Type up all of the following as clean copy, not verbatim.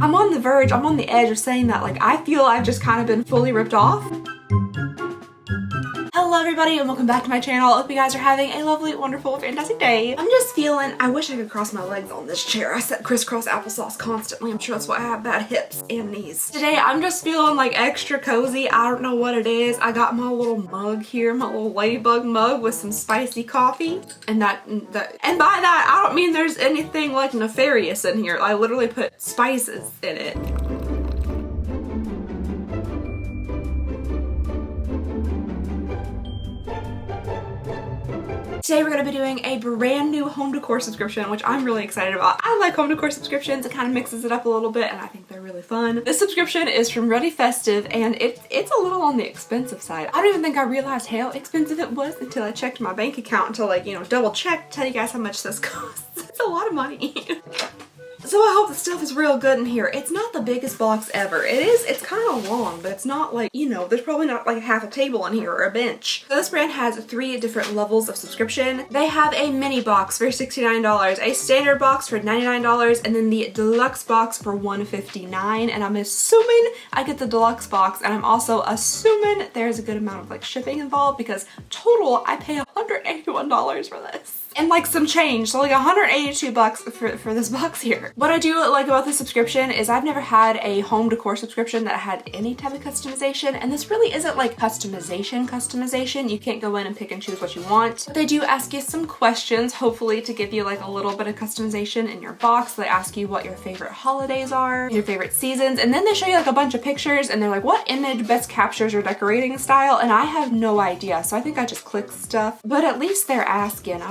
I'm on the verge, I'm on the edge of saying that like I feel I've just kind of been fully ripped off. Hello everybody and welcome back to my channel. I hope you guys are having a lovely, wonderful, fantastic day. I'm just feeling, I wish I could cross my legs on this chair. I said crisscross applesauce constantly. I'm sure that's why I have bad hips and knees. Today I'm just feeling like extra cozy. I don't know what it is. I got my little mug here, my little ladybug mug with some spicy coffee. And by that, I don't mean there's anything like nefarious in here. I literally put spices in it. Today we're going to be doing a brand new home decor subscription, which I'm really excited about. I like home decor subscriptions. It kind of mixes it up a little bit and I think they're really fun. This subscription is from Festive and it's a little on the expensive side. I don't even think I realized how expensive it was until I checked my bank account to like, you know, double check, tell you guys how much this costs. It's a lot of money. So I hope the stuff is real good in here. It's not the biggest box ever. It's kind of long, but it's not like, you know, there's probably not like half a table in here or a bench. So this brand has 3 different levels of subscription. They have a mini box for $69, a standard box for $99, and then the deluxe box for $159. And I'm assuming I get the deluxe box, and I'm also assuming there's a good amount of like shipping involved because total I pay $181 for this. And like some change, so like 182 bucks for this box here. What I do like about this subscription is I've never had a home decor subscription that had any type of customization, and this really isn't like customization. You can't go in and pick and choose what you want. But they do ask you some questions, hopefully to give you like a little bit of customization in your box. They ask you what your favorite holidays are, your favorite seasons, and then they show you like a bunch of pictures and they're like, what image best captures your decorating style? And I have no idea, so I think I just click stuff. But at least they're asking.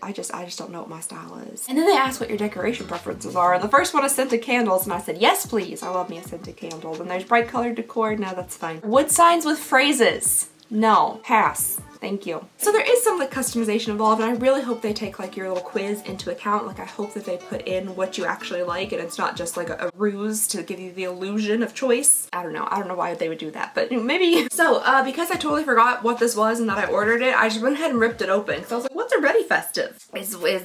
I just don't know what my style is. And then they ask what your decoration preferences are. And the first one is scented candles, and I said, yes, please. I love me a scented candle. Then there's bright colored decor. No, that's fine. Wood signs with phrases. No, pass. Thank you. So there is some like customization involved, and I really hope they take like your little quiz into account. Like I hope that they put in what you actually like and it's not just like a ruse to give you the illusion of choice. I don't know why they would do that, but maybe. So because I totally forgot what this was and that I ordered it, I just went ahead and ripped it open because I was like, what's a Ready Festive?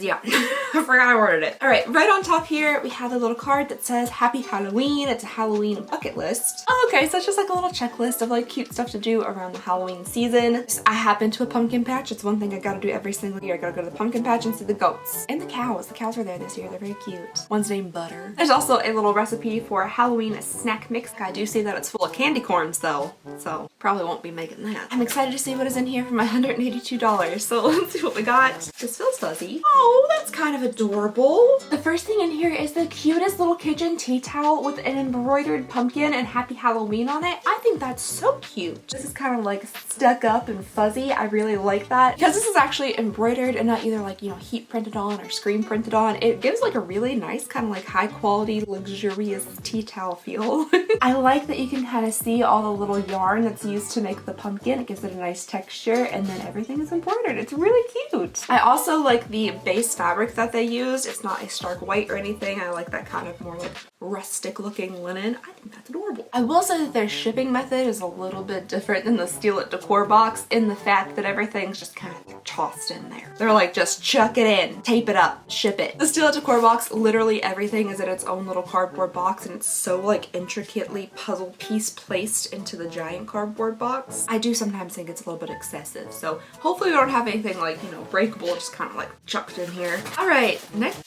Yeah, I forgot I ordered it. All right, right on top here we have a little card that says Happy Halloween. It's a Halloween bucket list. Oh, okay, so it's just like a little checklist of like cute stuff to do around the Halloween season. I happen to a pumpkin patch. It's one thing I gotta do every single year. I gotta go to the pumpkin patch and see the goats. And the cows. The cows were there this year. They're very cute. One's named Butter. There's also a little recipe for a Halloween snack mix. I do see that it's full of candy corns though, so probably won't be making that. I'm excited to see what is in here for my $182. So let's see what we got. This feels fuzzy. Oh, that's kind of adorable. The first thing in here is the cutest little kitchen tea towel with an embroidered pumpkin and Happy Halloween on it. I think that's so cute. This is kind of like stuck up and fuzzy. I really like that because this is actually embroidered and not either like, you know, heat printed on or screen printed on. It gives like a really nice kind of like high quality luxurious tea towel feel. I like that you can kind of see all the little yarn that's used to make the pumpkin. It gives it a nice texture, and then everything is embroidered. It's really cute. I also like the base fabric that they used. It's not a stark white or anything. I like that kind of more like rustic looking linen. I think that's adorable. I will say that their shipping method is a little bit different than the Steal It Decor box in the fact that everything's just kind of tossed in there. They're like, just chuck it in, tape it up, ship it. The Steal It Decor box, literally everything is in its own little cardboard box, and it's so like intricately puzzle piece placed into the giant cardboard box. I do sometimes think it's a little bit excessive, so hopefully we don't have anything like, you know, breakable, just kind of like chucked in here. All right, next,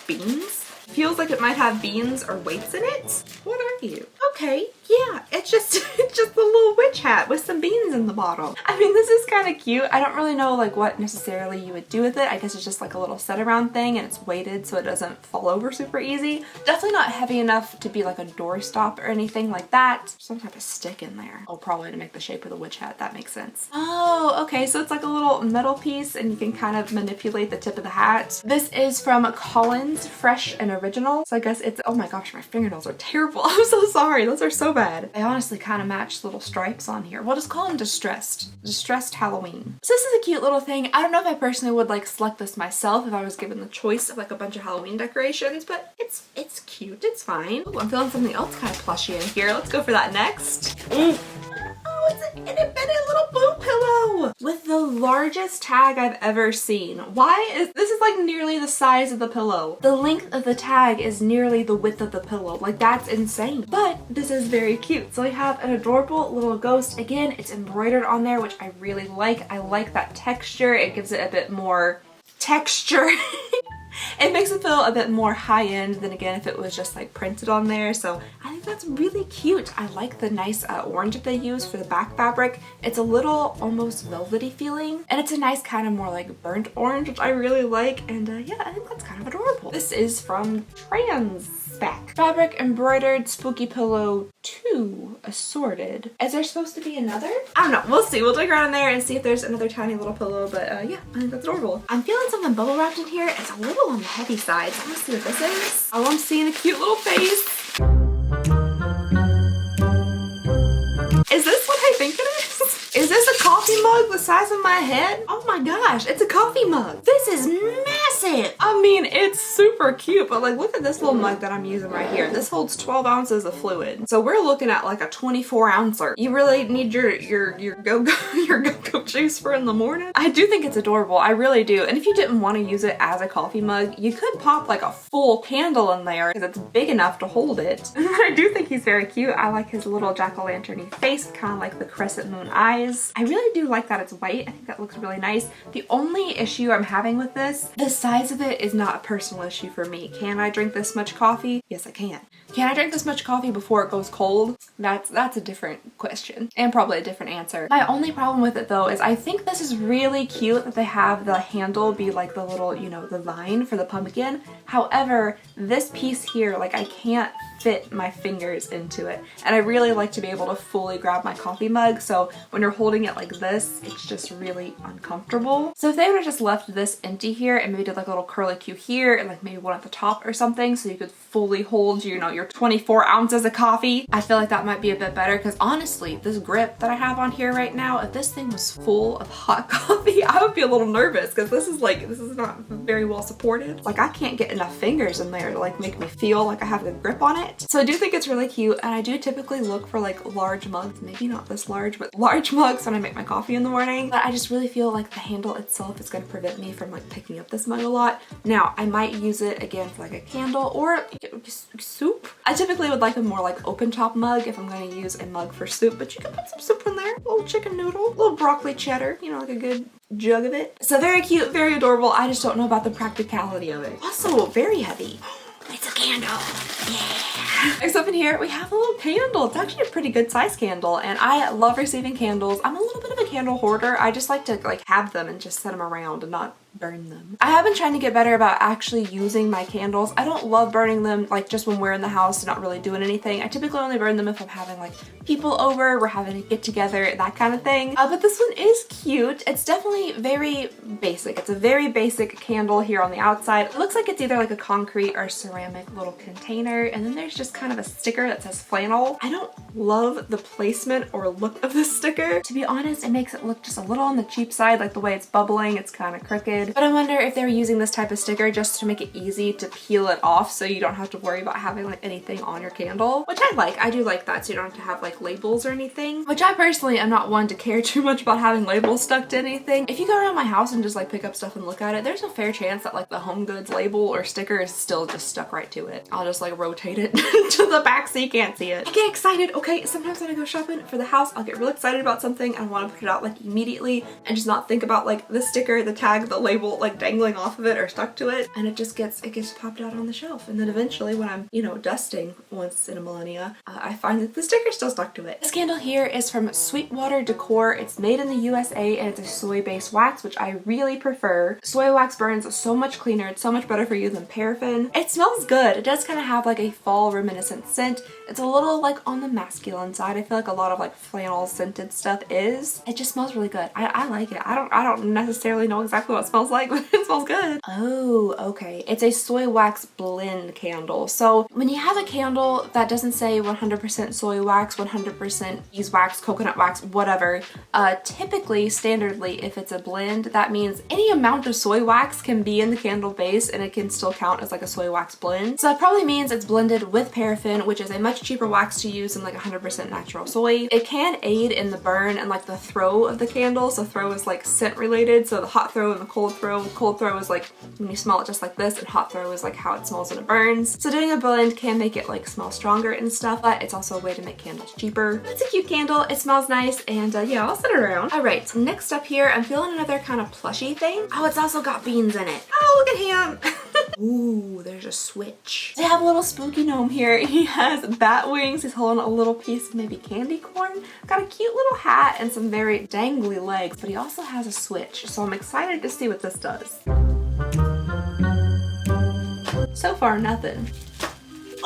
beans. Feels like it might have beans or weights in it. What are you? Okay, yeah, it's just a little witch hat with some beans in the bottom. I mean, this is kind of cute. I don't really know like what necessarily you would do with it. I guess it's just like a little set around thing, and it's weighted so it doesn't fall over super easy. Definitely not heavy enough to be like a doorstop or anything like that. Some type of stick in there. Oh, probably to make the shape of the witch hat. That makes sense. Oh, okay, so it's like a little metal piece and you can kind of manipulate the tip of the hat. This is from Collins Fresh and Original. So I guess it's, oh my gosh, my fingernails are terrible. I'm so sorry. Those are so bad. I honestly kind of match little stripes on here. We'll just call them Distressed. Distressed Halloween. So this is a cute little thing. I don't know if I personally would like select this myself if I was given the choice of like a bunch of Halloween decorations, but it's cute. It's fine. Ooh, I'm feeling something else kind of plushy in here. Let's go for that next. Oh, it's an itty bitty little boo pillow. Wow! With the largest tag I've ever seen. This is like nearly the size of the pillow. The length of the tag is nearly the width of the pillow. Like, that's insane. But this is very cute. So we have an adorable little ghost. Again, it's embroidered on there, which I really like. I like that texture. It gives it a bit more texture. It makes it feel a bit more high-end than, again, if it was just like printed on there. So I think that's really cute. I like the nice orange that they use for the back fabric. It's a little almost velvety feeling, and it's a nice kind of more like burnt orange, which I really like. And yeah, I think that's kind of adorable. This is from Spec. Fabric embroidered spooky pillow 2 assorted. Is there supposed to be another? I don't know. We'll see. We'll dig around there and see if there's another tiny little pillow. But yeah, I think that's adorable. I'm feeling something bubble wrapped in here. It's a little on the heavy side. So let's see what this is. Oh, I'm seeing a cute little face. Is this what I think it is? Is this a coffee mug the size of my head? Oh my gosh, it's a coffee mug. This is massive. I mean, it's super cute, but like, look at this little mug that I'm using right here. This holds 12 ounces of fluid. So we're looking at like a 24 ouncer. You really need your go-go juice for in the morning. I do think it's adorable. I really do. And if you didn't want to use it as a coffee mug, you could pop like a full candle in there because it's big enough to hold it. I do think he's very cute. I like his little jack-o'-lantern-y face, kind of like the crescent moon eyes. I really do like that it's white. I think that looks really nice. The only issue I'm having with this, the size of it is not a personal issue for me. Can I drink this much coffee? Yes, I can. Can I drink this much coffee before it goes cold? That's a different question and probably a different answer. My only problem with it though is I think this is really cute that they have the handle be like the little, you know, the line for the pumpkin. However, this piece here, like I can't fit my fingers into it. And I really like to be able to fully grab my coffee mug. So when you're holding it like this, it's just really uncomfortable. So if they would have just left this empty here and maybe did like a little curlicue here and like maybe one at the top or something so you could fully hold, you know, your 24 ounces of coffee, I feel like that might be a bit better because honestly, this grip that I have on here right now, if this thing was full of hot coffee, I would be a little nervous because this is not very well supported. Like I can't get enough fingers in there to like make me feel like I have the grip on it. So I do think it's really cute, and I do typically look for like large mugs, maybe not this large, but large mugs when I make my coffee in the morning. But I just really feel like the handle itself is going to prevent me from like picking up this mug a lot. Now I might use it again for like a candle or soup. I typically would like a more like open top mug if I'm going to use a mug for soup, but you can put some soup in there, a little chicken noodle, a little broccoli cheddar, you know, like a good jug of it. So very cute, very adorable. I just don't know about the practicality of it. Also very heavy. It's a candle. Yeah. Next up in here, we have a little candle. It's actually a pretty good size candle, and I love receiving candles. I'm a little bit of a candle hoarder. I just like to like have them and just set them around and not burn them. I have been trying to get better about actually using my candles. I don't love burning them like just when we're in the house and not really doing anything. I typically only burn them if I'm having like people over, we're having a get together, that kind of thing. But this one is cute. It's definitely very basic. It's a very basic candle here on the outside. It looks like it's either like a concrete or ceramic little container, and then there's just kind of a sticker that says flannel. I don't love the placement or look of this sticker. To be honest, it makes it look just a little on the cheap side, like the way it's bubbling, it's kind of crooked. But I wonder if they're using this type of sticker just to make it easy to peel it off so you don't have to worry about having like anything on your candle, which I like. I do like that, so you don't have to have like labels or anything, which I personally am not one to care too much about having labels stuck to anything. If you go around my house and just like pick up stuff and look at it, there's a fair chance that like the home goods label or sticker is still just stuck right to it. I'll just like rotate it to the back so you can't see it. I get excited. Okay, sometimes when I go shopping for the house, I'll get real excited about something and I want to put it out like immediately and just not think about like the sticker, the tag, the label like dangling off of it or stuck to it, and it gets popped out on the shelf. And then eventually when I'm, you know, dusting once in a millennia, I find that the sticker's still stuck to it. This candle here is from Sweetwater Decor. It's made in the USA and it's a soy-based wax, which I really prefer. Soy wax burns so much cleaner. It's so much better for you than paraffin. It smells good. It does kind of have like a fall reminiscent scent. It's a little like on the masculine side. I feel like a lot of like flannel scented stuff is. It just smells really good. I like it. I don't necessarily know exactly what it smells smells like, but it smells good. Oh, okay. It's a soy wax blend candle. So when you have a candle that doesn't say 100% soy wax, 100% beeswax, coconut wax, whatever, typically, standardly, if it's a blend, that means any amount of soy wax can be in the candle base and it can still count as like a soy wax blend. So that probably means it's blended with paraffin, which is a much cheaper wax to use than like 100% natural soy. It can aid in the burn and like the throw of the candle. So throw is like scent related. So the hot throw and the cold throw. Cold throw is like when you smell it just like this, and hot throw is like how it smells when it burns. So doing a blend can make it like smell stronger and stuff, but it's also a way to make candles cheaper. It's a cute candle. It smells nice, and yeah, I'll set it around. All right, so next up here, I'm feeling another kind of plushy thing. Oh, it's also got beans in it. Oh, look at him. Ooh, there's a switch. They have a little spooky gnome here. He has bat wings. He's holding a little piece of maybe candy corn. Got a cute little hat and some very dangly legs, but he also has a switch. So I'm excited to see what this does. So far, nothing.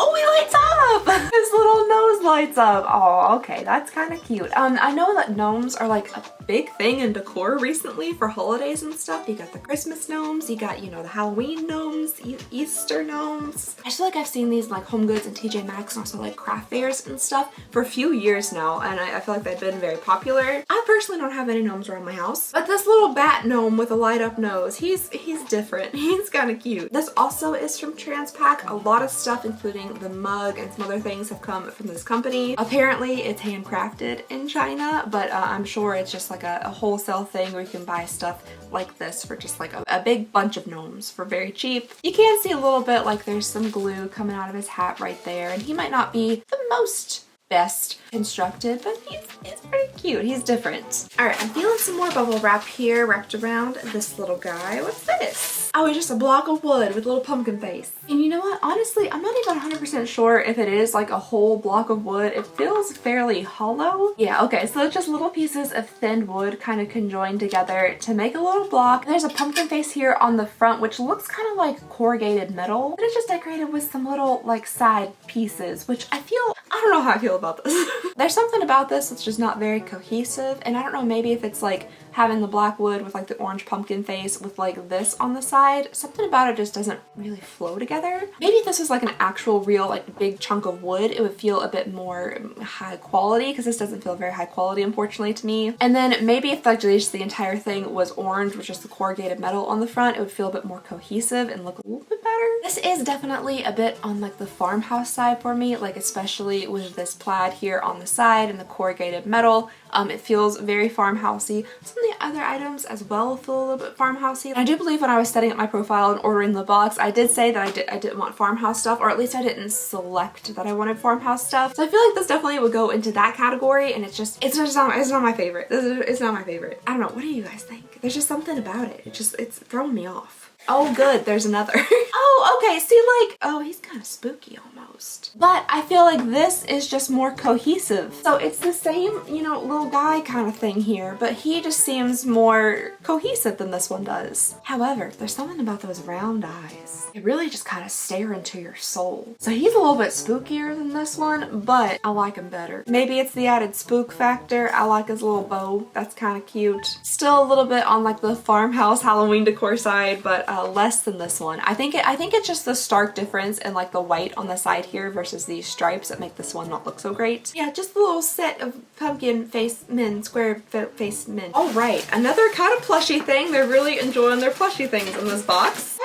Oh, he lights up! His little nose lights up. Oh, okay, that's kind of cute. I know that gnomes are like a big thing in decor recently for holidays and stuff. You got the Christmas gnomes, you got, you know, the Halloween gnomes, Easter gnomes. I feel like I've seen these like Home Goods and TJ Maxx and also like craft fairs and stuff for a few years now, and I feel like they've been very popular. I personally don't have any gnomes around my house, but this little bat gnome with a light up nose, he's different. He's kind of cute. This also is from Transpac. A lot of stuff, including the mug and some other things, have come from this company. Apparently it's handcrafted in China, but I'm sure it's just like a wholesale thing where you can buy stuff like this for just like a big bunch of gnomes for very cheap. You can see a little bit like there's some glue coming out of his hat right there, and he might not be the most best constructed, but he's pretty cute. He's different. All right, I'm feeling some more bubble wrap here wrapped around this little guy. What's this? Oh, it's just a block of wood with a little pumpkin face. And you know what? Honestly, I'm not even 100% sure if it is like a whole block of wood. It feels fairly hollow. Yeah, okay, so it's just little pieces of thin wood kind of conjoined together to make a little block. And there's a pumpkin face here on the front, which looks kind of like corrugated metal. And it's just decorated with some little like side pieces, which I don't know how I feel about this. There's something about this that's just not very cohesive, and I don't know, maybe if it's like having the black wood with like the orange pumpkin face with like this on the side, something about it just doesn't really flow together. Maybe if this was like an actual real like big chunk of wood, it would feel a bit more high quality, because this doesn't feel very high quality, unfortunately, to me. And then maybe if like just the entire thing was orange with just the corrugated metal on the front, it would feel a bit more cohesive and look a little bit better. This is definitely a bit on like the farmhouse side for me, like especially with this plaid here on the side and the corrugated metal. It feels very farmhousey. Some of the other items as well feel a little bit farmhousey. And I do believe when I was setting up my profile and ordering the box, I did say that I didn't want farmhouse stuff, or at least I didn't select that I wanted farmhouse stuff. So I feel like this definitely would go into that category, and it's not my favorite. It's not my favorite. I don't know. What do you guys think? There's just something about it. It's throwing me off. Oh good, there's another. Oh, okay, see, like, oh, he's kind of spooky almost. But I feel like this is just more cohesive. So it's the same, you know, little guy kind of thing here, but he just seems more cohesive than this one does. However, there's something about those round eyes. They really just kind of stare into your soul. So he's a little bit spookier than this one, but I like him better. Maybe it's the added spook factor. I like his little bow. That's kind of cute. Still a little bit on like the farmhouse Halloween decor side, but less than this one. I think it's just the stark difference in like the white on the side here versus these stripes that make this one not look so great. Yeah, just a little set of pumpkin face men, square face men. All right, another kind of plushy thing. They're really enjoying their plushy things in this box.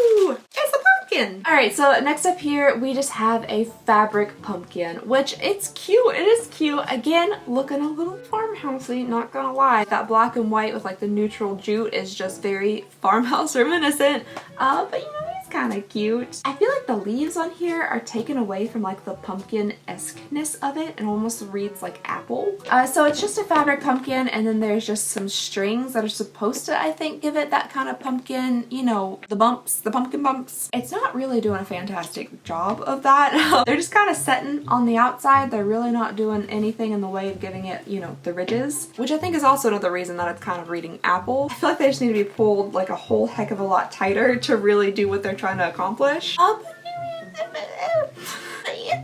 Ooh, it's a pumpkin. All right, so next up here, we just have a fabric pumpkin, which it's cute. It is cute. Again, looking a little farmhousey, not gonna lie. That black and white with like the neutral jute is just very farmhouse reminiscent. But you know, he's kind of cute. I feel like the leaves on here are taken away from like the pumpkin-esque-ness of it and almost reads like apple. So it's just a fabric pumpkin, and then there's just some strings that are supposed to, I think, give it that kind of pumpkin, you know, the bumps, the pumpkin bumps. It's not really doing a fantastic job of that. They're just kind of setting on the outside. They're really not doing anything in the way of giving it, you know, the ridges, which I think is also another reason that it's kind of reading apple. I feel like they just need to be pulled like a whole heck of a lot tighter to really do what they're trying to accomplish.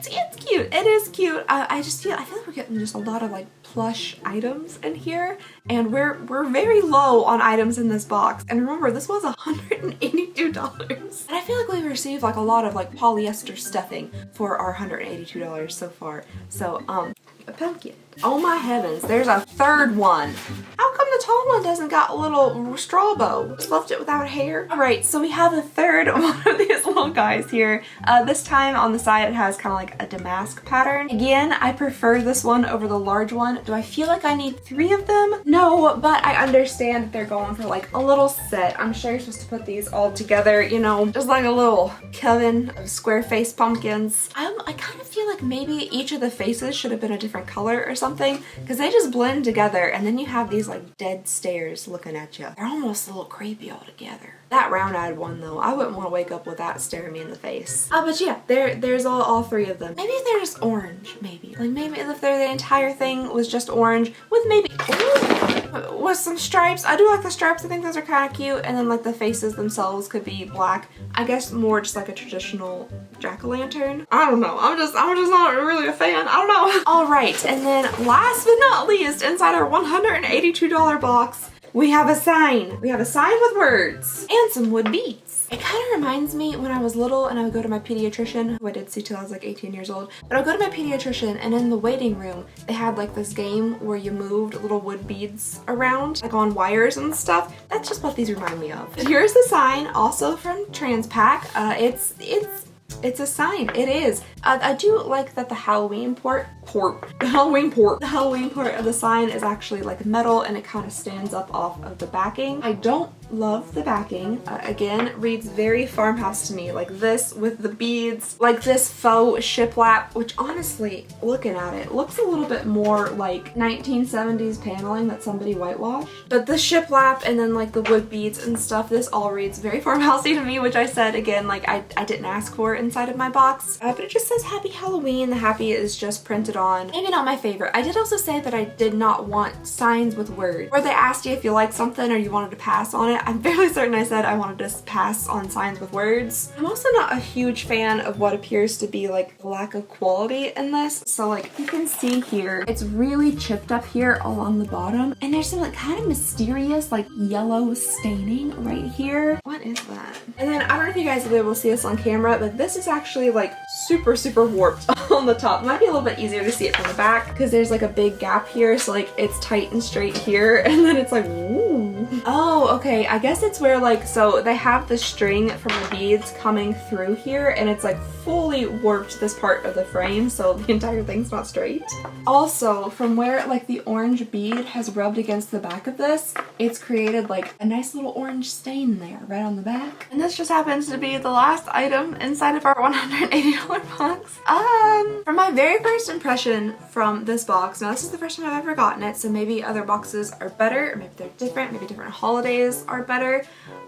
it's cute. It is cute. I feel like we're getting just a lot of like plush items in here, and we're very low on items in this box. And remember, this was $182, and I feel like we received like a lot of like polyester stuffing for our $182 so far. So a pumpkin. Oh my heavens, there's a third one. How come the tall one doesn't got a little straw bow? Just left it without hair. All right, so we have a third one of these little guys here. This time on the side it has kind of like a damask pattern. Again, I prefer this one over the large one. Do I feel like I need 3 of them? No, but I understand that they're going for like a little set. I'm sure you're supposed to put these all together, you know, just like a little coven of square face pumpkins. I kind of feel like maybe each of the faces should have been a different color or something, because they just blend together, and then you have these like dead stares looking at you. They're almost a little creepy all together. That round-eyed one though, I wouldn't want to wake up with that staring me in the face. But yeah, there's all 3 of them. Maybe they're just orange, maybe. Like maybe if the entire thing was just orange with maybe, ooh, with some stripes. I do like the stripes, I think those are kind of cute. And then like the faces themselves could be black. I guess more just like a traditional jack-o'-lantern. I don't know, I'm just not really a fan, I don't know. All right, and then last but not least, inside our $182 box, we have a sign. We have a sign with words and some wood beads. It kind of reminds me when I was little and I would go to my pediatrician, who I did see till I was like 18 years old. But I would go to my pediatrician, and in the waiting room, they had like this game where you moved little wood beads around, like on wires and stuff. That's just what these remind me of. Here's the sign, also from Transpac. It's a sign. It is. I do like that the Halloween part of the sign is actually like metal, and it kind of stands up off of the backing. I don't love the backing. Again, reads very farmhouse to me, like this with the beads, like this faux shiplap, which honestly, looking at it, looks a little bit more like 1970s paneling that somebody whitewashed. But the shiplap and then like the wood beads and stuff, this all reads very farmhousey to me, which I said again, like I didn't ask for inside of my box. But it just says Happy Halloween. The happy is just printed on. Maybe not my favorite. I did also say that I did not want signs with words, where they asked you if you liked something or you wanted to pass on it. I'm fairly certain I said I wanted to pass on signs with words. I'm also not a huge fan of what appears to be like the lack of quality in this. So like you can see here, it's really chipped up here along the bottom, and there's some like kind of mysterious like yellow staining right here. What is that? And then I don't know if you guys will be able to see this on camera, but this is actually like super warped on the top. It might be a little bit easier to see it from the back because there's like a big gap here, so like it's tight and straight here, and then it's like, ooh. Oh, okay, I guess it's where like, so they have the string from the beads coming through here, and it's like fully warped this part of the frame, so the entire thing's not straight. Also, from where like the orange bead has rubbed against the back of this, it's created like a nice little orange stain there right on the back. And this just happens to be the last item inside of our $180 box. From my very first impression from this box, now this is the first time I've ever gotten it, so maybe other boxes are better, or maybe they're different, maybe different holidays are better.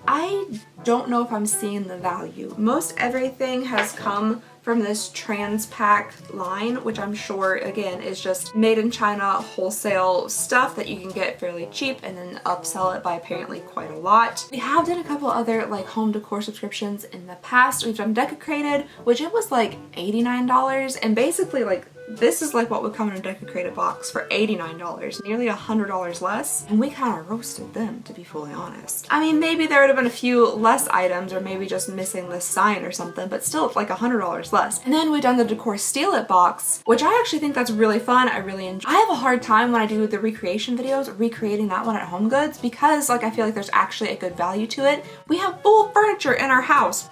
I don't know if I'm seeing the value. Most everything has come from this Transpac line, which I'm sure again is just made in China wholesale stuff that you can get fairly cheap and then upsell it by apparently quite a lot. We have done a couple other like home decor subscriptions in the past. We've done Decor, which it was like $89, and basically like this is like what would come in a Decor box for $89, nearly $100 less, and we kind of roasted them, to be fully honest. I mean, maybe there would have been a few less items, or maybe just missing this sign or something, but still like $100 less. And then we've done the Decor Steal It box, which I actually think that's really fun. I really enjoy. I have a hard time when I do the recreation videos recreating that one at Home Goods, because like I feel like there's actually a good value to it. We have full furniture in our house.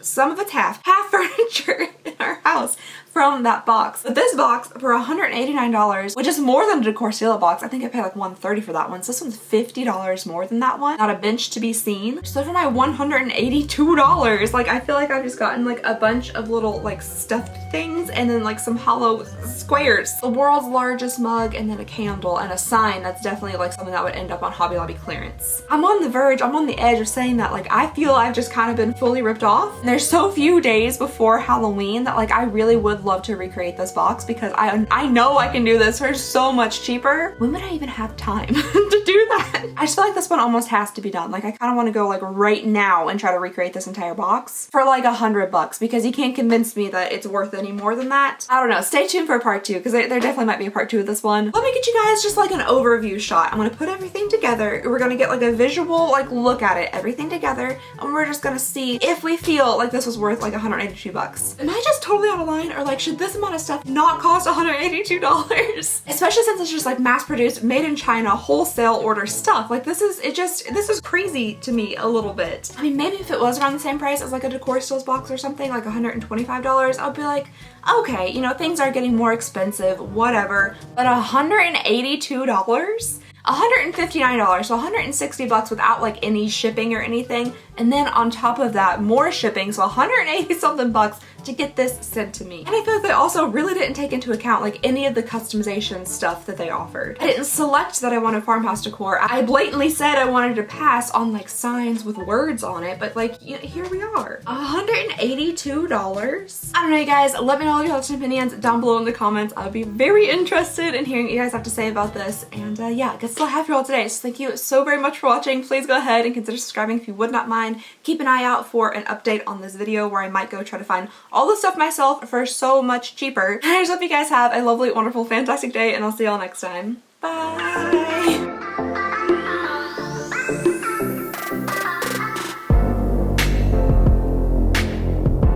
Some of it's half furniture in our house from that box. But this box for $189, which is more than a Decor Steal It box. I think I paid like $130 for that one. So this one's $50 more than that one. Not a bench to be seen. So for my $182, like I feel like I've just gotten like a bunch of little like stuffed things and then like some hollow squares. The world's largest mug, and then a candle and a sign that's definitely like something that would end up on Hobby Lobby clearance. I'm on the verge, I'm on the edge of saying that like I feel I've just kind of been fully ripped off. And there's so few days before Halloween that like I really would would love to recreate this box because I know I can do this for so much cheaper. When would I even have time to do that? I just feel like this one almost has to be done. Like I kind of want to go like right now and try to recreate this entire box for like $100 because you can't convince me that it's worth any more than that. I don't know. Stay tuned for part 2 because there definitely might be a part 2 of this one. Let me get you guys just like an overview shot. I'm gonna put everything together. We're gonna get like a visual like look at it, everything together, and we're just gonna see if we feel like this was worth like $182. Am I just totally out of line, or like should this amount of stuff not cost $182? Especially since it's just like mass produced, made in China, wholesale order stuff. Like this is crazy to me a little bit. I mean, maybe if it was around the same price as like a Decor Steals box or something, like $125, I'll be like, okay, you know, things are getting more expensive, whatever. But $182? $159, so $160 without like any shipping or anything, and then on top of that more shipping, so 180 something bucks to get this sent to me. And I feel like they also really didn't take into account like any of the customization stuff that they offered. I didn't select that I wanted farmhouse decor. I blatantly said I wanted to pass on like signs with words on it, but like here we are. $182? I don't know, you guys, let me know all your thoughts and opinions down below in the comments. I would be very interested in hearing what you guys have to say about this. And yeah, I guess that's all I have for you all today. So thank you so very much for watching. Please go ahead and consider subscribing if you would not mind. Keep an eye out for an update on this video where I might go try to find all the stuff myself for so much cheaper. And I just hope you guys have a lovely, wonderful, fantastic day, and I'll see y'all next time. Bye!